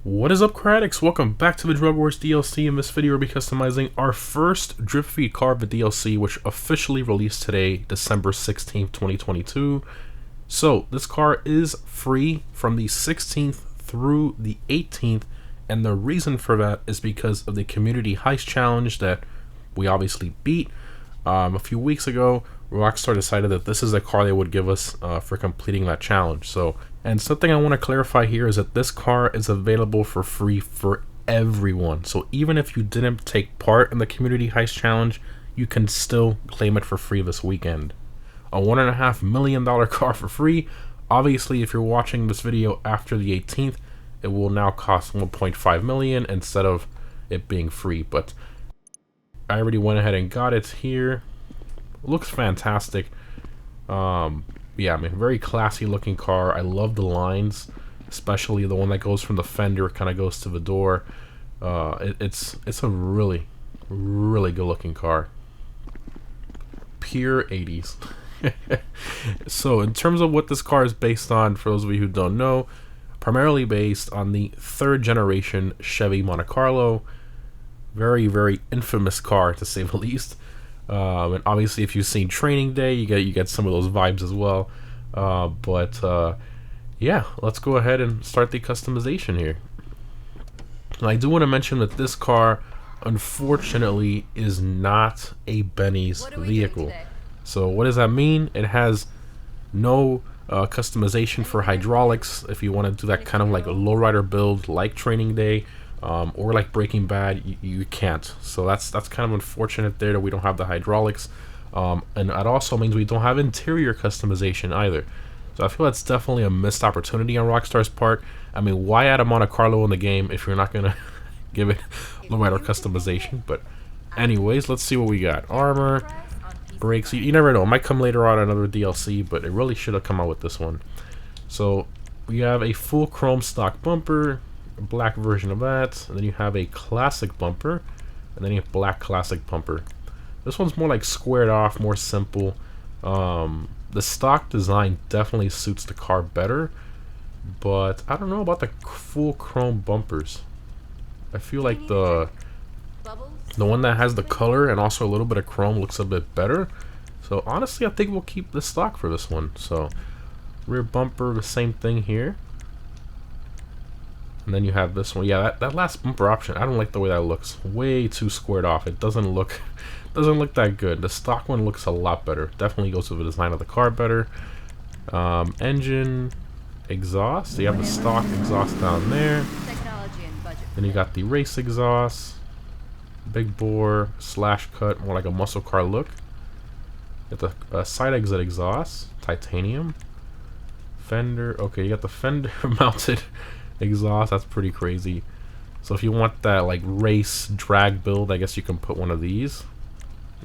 What is up, Cradicks? Welcome back to the Drug Wars DLC. In this video, we'll be customizing our first Drift Feed car of the DLC, which officially released today, December 16th, 2022. So, this car is free from the 16th through the 18th, and the reason for that is because of the Community Heist Challenge that we obviously beat. A few weeks ago, Rockstar decided that this is a car they would give us for completing that challenge. And something I want to clarify here is that this car is available for free for everyone. So even if you didn't take part in the Community Heist Challenge, you can still claim it for free this weekend. A $1.5 million car for free. Obviously, if you're watching this video after the 18th, it will now cost $1.5 million instead of it being free. But I already went ahead and got it here. It looks fantastic. Yeah, I mean, very classy looking car. I love the lines, especially the one that goes from the fender, kind of goes to the door. It's a really good looking car. Pure 80s. So in terms of what this car is based on, for those of you who don't know, primarily based on the 3rd generation Chevy Monte Carlo. Very infamous car, to say the least. And obviously, if you've seen Training Day, you get some of those vibes as well. Yeah, let's go ahead and start the customization here. And I do want to mention that this car, unfortunately, is not a Benny's vehicle. So what does that mean? It has no customization for hydraulics. If you want to do that kind of like a lowrider build, like Training Day. Or like Breaking Bad, you can't. So that's kind of unfortunate there that we don't have the hydraulics. And that also means we don't have interior customization either. So I feel that's definitely a missed opportunity on Rockstar's part. I mean, why add a Monte Carlo in the game if you're not going to give it lowrider customization? But anyways, let's see what we got. Armor, brakes, you never know. It might come later on another DLC, but it really should have come out with this one. So we have a full chrome stock bumper, a black version of that, and then you have a classic bumper, and then you have black classic bumper. This one's more like squared off, more simple. The stock design definitely suits the car better, but I don't know about the full chrome bumpers. I feel like the one that has the color and also a little bit of chrome looks a bit better. So honestly, I think we'll keep the stock for this one. So rear bumper, the same thing here. And then you have this one. Yeah, that last bumper option, I don't like the way that looks. Way too squared off. It doesn't look that good. The stock one looks a lot better. Definitely goes with the design of the car better. Engine, exhaust. You have the stock exhaust down there. Then you got the race exhaust. Big bore, slash cut, more like a muscle car look. You got the side exit exhaust, titanium. Fender. Okay, you got the fender mounted exhaust. That's pretty crazy. So if you want that like race drag build, I guess you can put one of these.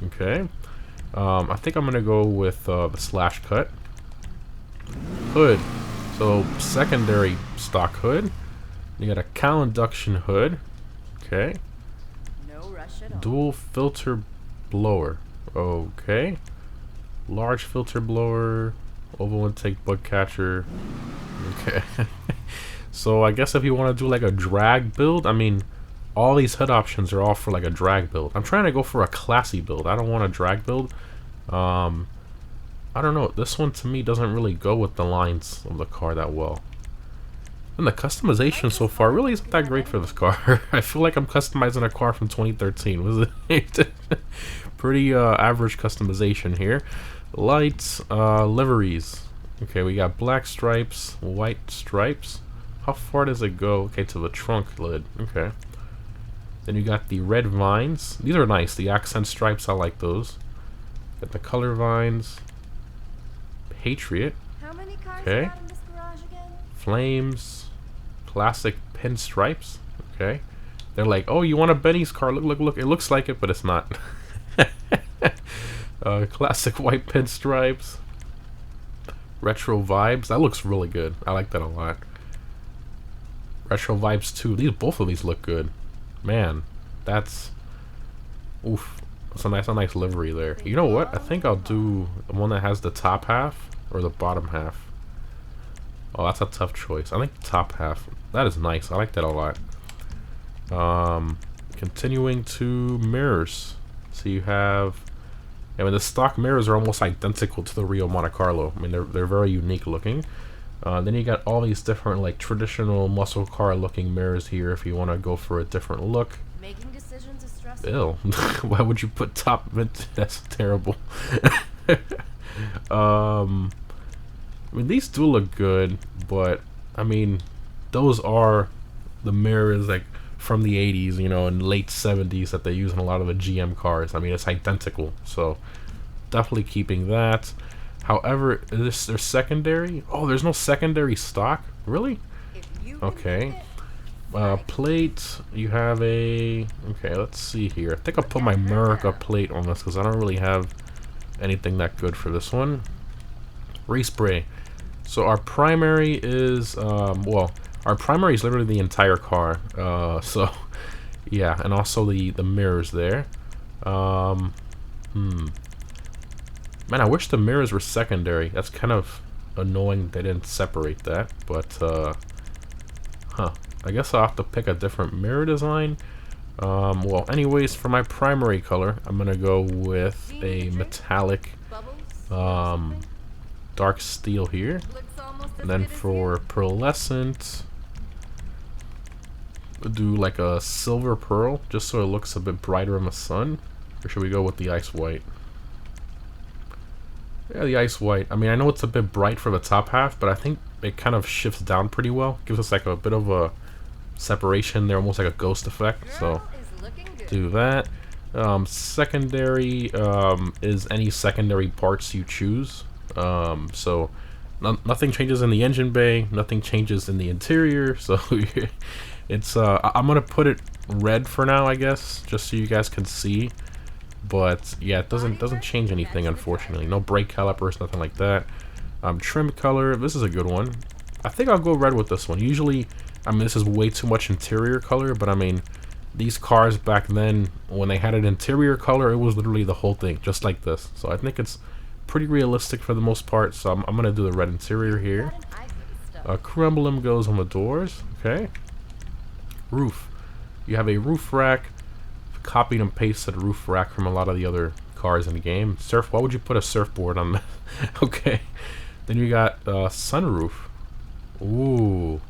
Okay. I think I'm gonna go with the slash cut hood. So secondary stock hood. You got a cowl induction hood. Okay. Dual filter blower. Okay. Large filter blower. Oval intake bug catcher. Okay. So I guess if you want to do like a drag build, I mean, all these HUD options are all for like a drag build. I'm trying to go for a classy build. I don't want a drag build. I don't know. This one to me doesn't really go with the lines of the car that well. And the customization so far really isn't that great for this car. I feel like I'm customizing a car from 2013. Was it? Pretty average customization here. Lights, liveries. Okay, we got black stripes, white stripes. How far does it go? Okay, to the trunk lid. Okay. Then you got the red vines. These are nice. The accent stripes, I like those. Got the color vines. Patriot. Okay. Flames. Classic pinstripes. Okay. They're like, oh, you want a Benny's car? Look. It looks like it, but it's not. Classic white pinstripes. Retro vibes. That looks really good. I like that a lot. Retro vibes too. Both of these look good. Man, that's oof. That's a nice livery there. You know what? I think I'll do the one that has the top half or the bottom half. Oh, that's a tough choice. I think the top half. That is nice. I like that a lot. Continuing to mirrors. So you have... I mean, the stock mirrors are almost identical to the real Monte Carlo. I mean, they're very unique looking. Then you got all these different, like, traditional muscle car looking mirrors here if you want to go for a different look. Making decisions is stressful. Ew. Why would you put top mint? That's terrible. I mean, these do look good, but I mean, those are the mirrors like from the 80s, you know, and late 70s that they use in a lot of the GM cars. I mean, it's identical, so definitely keeping that. However, is there secondary? Oh, there's no secondary stock? Really? Okay. Plate, you have a... Okay, let's see here. I think I'll put my America plate on this because I don't really have anything that good for this one. Race spray. So our primary is... well, our primary is literally the entire car. So, yeah, and also the mirrors there. Man, I wish the mirrors were secondary. That's kind of annoying they didn't separate that, but, huh. I guess I'll have to pick a different mirror design. Well, anyways, for my primary color, I'm gonna go with a metallic, dark steel here. And then for pearlescent, we'll do like a silver pearl, just so it looks a bit brighter in the sun. Or should we go with the ice white? Yeah, the ice white. I mean, I know it's a bit bright for the top half, but I think it kind of shifts down pretty well. Gives us like a bit of a separation there, almost like a ghost effect. So do that. Secondary is any secondary parts you choose. So nothing changes in the engine bay, nothing changes in the interior. So it's I'm gonna put it red for now, I guess, just so you guys can see. But yeah, it doesn't change anything, unfortunately. No brake calipers, nothing like that. Trim color, this is a good one. I think I'll go red with this one. Usually, I mean, this is way too much interior color, but I mean, these cars back then, when they had an interior color, it was literally the whole thing, just like this. So I think it's pretty realistic for the most part, so I'm going to do the red interior here. Crew emblem goes on the doors, okay. Roof. You have a roof rack, copied and pasted roof rack from a lot of the other cars in the game. Why would you put a surfboard on that? Okay. Then you got sunroof. Ooh.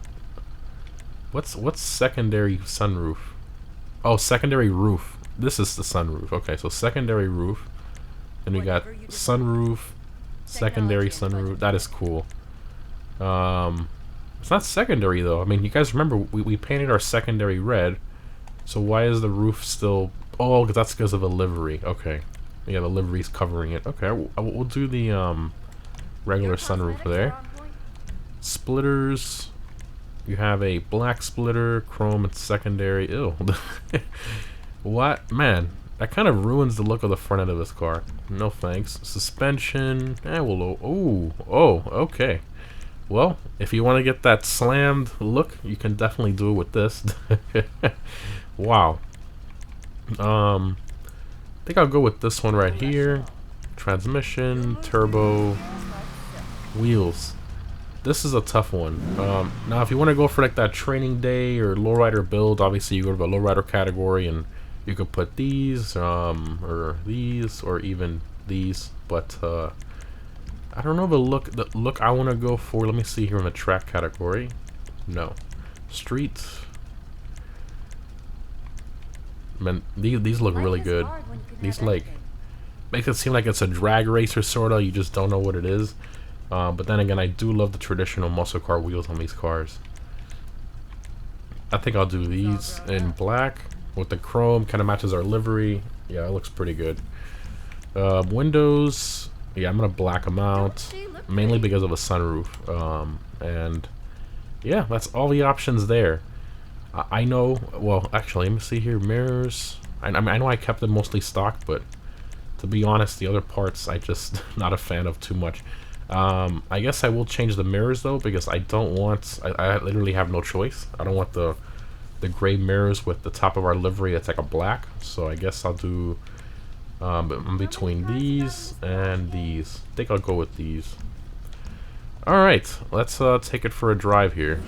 What's secondary sunroof? Oh, secondary roof. This is the sunroof. Okay, so secondary roof. Then we got sunroof, secondary sunroof. That is cool. It's not secondary though. I mean, you guys remember we painted our secondary red. So why is the roof still... Oh, that's because of the livery. Okay. Yeah, the livery's covering it. Okay, we'll do the regular sunroof there. Splitters. You have a black splitter, chrome, and secondary. Ew. What? Man, that kind of ruins the look of the front end of this car. No thanks. Suspension. Oh, okay. Well, if you want to get that slammed look, you can definitely do it with this. Wow. I think I'll go with this one right here. Transmission, turbo, wheels. This is a tough one. Now, if you want to go for like that training day or lowrider build, obviously you go to the lowrider category and you could put these, or these, or even these. But I don't know the look I want to go for. Let me see here in the track category. No, street. Man, these look really good. These like makes it seem like it's a drag racer sorta. You just don't know what it is. But then again, I do love the traditional muscle car wheels on these cars. I think I'll do these in black with the chrome. Kind of matches our livery. Yeah, it looks pretty good. Windows. Yeah, I'm gonna black them out mainly because of a sunroof. And yeah, that's all the options there. I know, well, actually, let me see here, mirrors. I mean, I know I kept them mostly stock, but to be honest, the other parts I just not a fan of too much. I guess I will change the mirrors though, because I don't want, I literally have no choice. I don't want the gray mirrors with the top of our livery that's like a black, so I guess I'll do in between these and these. I think I'll go with these. Alright, let's take it for a drive here.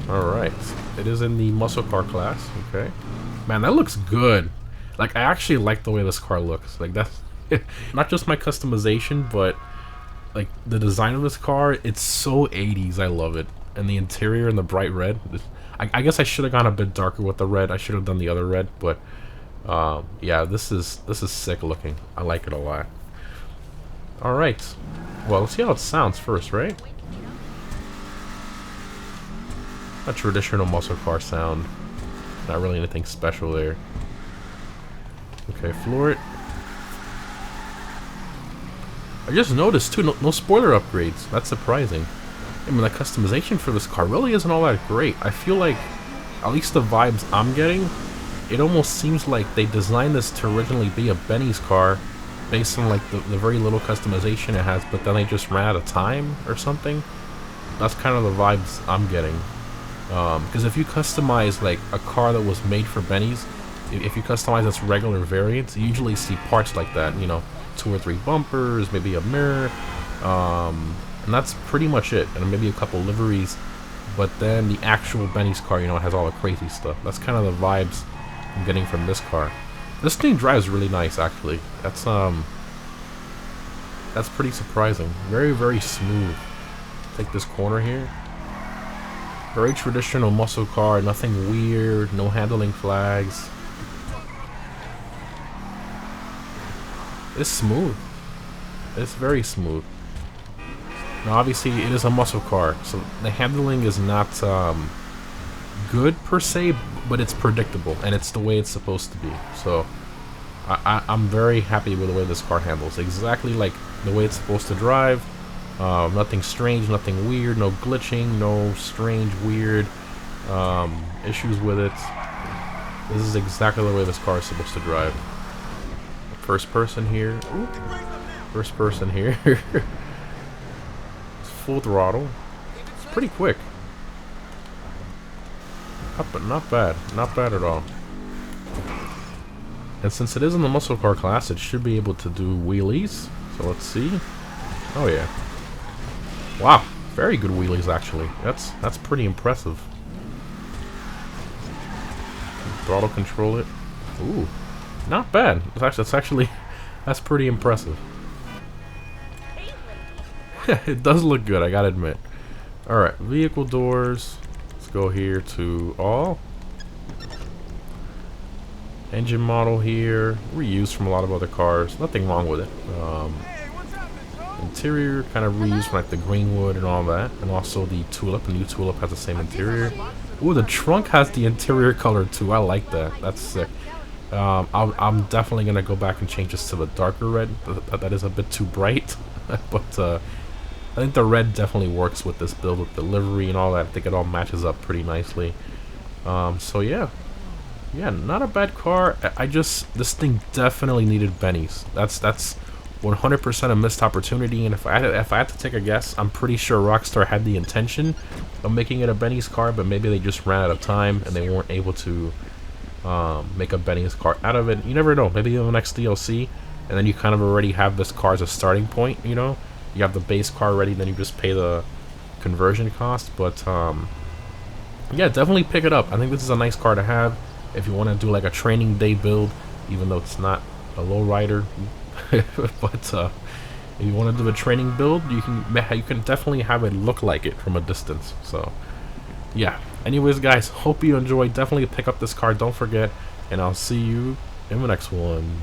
Alright, it is in the muscle car class, okay. Man, that looks good. Like, I actually like the way this car looks. Like, that's not just my customization, but like the design of this car, it's so 80s. I love it. And the interior and the bright red. I guess I should have gone a bit darker with the red. I should have done the other red, but yeah, this is sick looking. I like it a lot. Alright. Well, let's see how it sounds first, right? A traditional muscle car sound. Not really anything special there. Okay, floor it. I just noticed too, no spoiler upgrades. That's surprising. I mean, the customization for this car really isn't all that great. I feel like, at least the vibes I'm getting, it almost seems like they designed this to originally be a Benny's car based on like the very little customization it has, but then they just ran out of time or something. That's kind of the vibes I'm getting. Because if you customize like a car that was made for Benny's, if you customize its regular variants, you usually see parts like that, you know, 2 or 3 bumpers, maybe a mirror, and that's pretty much it, and maybe a couple liveries. But then the actual Benny's car, you know, has all the crazy stuff. That's kind of the vibes I'm getting from this car. This thing drives really nice, actually. That's pretty surprising. Very, very smooth. Take this corner here. Very traditional muscle car, nothing weird, no handling flags. It's smooth. It's very smooth. Now obviously it is a muscle car, so the handling is not good per se, but it's predictable and it's the way it's supposed to be. So I'm very happy with the way this car handles. Exactly like the way it's supposed to drive. Nothing strange, nothing weird, no glitching, no strange, weird issues with it. This is exactly the way this car is supposed to drive. First person here. Ooh. First person here. It's full throttle. It's pretty quick. But not bad. Not bad at all. And since it is in the muscle car class, it should be able to do wheelies. So let's see. Oh yeah. Wow, very good wheelies actually. That's pretty impressive. Throttle control it. Ooh, not bad. That's actually that's pretty impressive. It does look good, I gotta admit. All right, vehicle doors. Let's go here to all. Engine model here, reused from a lot of other cars. Nothing wrong with it. Interior kind of reused from like the Greenwood and all that, and also the Tulip. The new Tulip has the same interior. Ooh, the trunk has the interior color too. I like that. That's sick. I'm definitely gonna go back and change this to the darker red. That is a bit too bright, but I think the red definitely works with this build with the livery and all that. I think it all matches up pretty nicely. So yeah, not a bad car. This thing definitely needed Benny's. That's 100% a missed opportunity, and if I had to take a guess, I'm pretty sure Rockstar had the intention of making it a Benny's car, but maybe they just ran out of time and they weren't able to make a Benny's car out of it. You never know. Maybe in the next DLC, and then you kind of already have this car as a starting point. You know, you have the base car ready, then you just pay the conversion cost. But yeah, definitely pick it up. I think this is a nice car to have if you want to do like a training day build, even though it's not a lowrider. But if you want to do a training build, you can definitely have it look like it from a distance. So yeah, anyways guys, hope you enjoyed. Definitely pick up this car, don't forget, and I'll see you in the next one.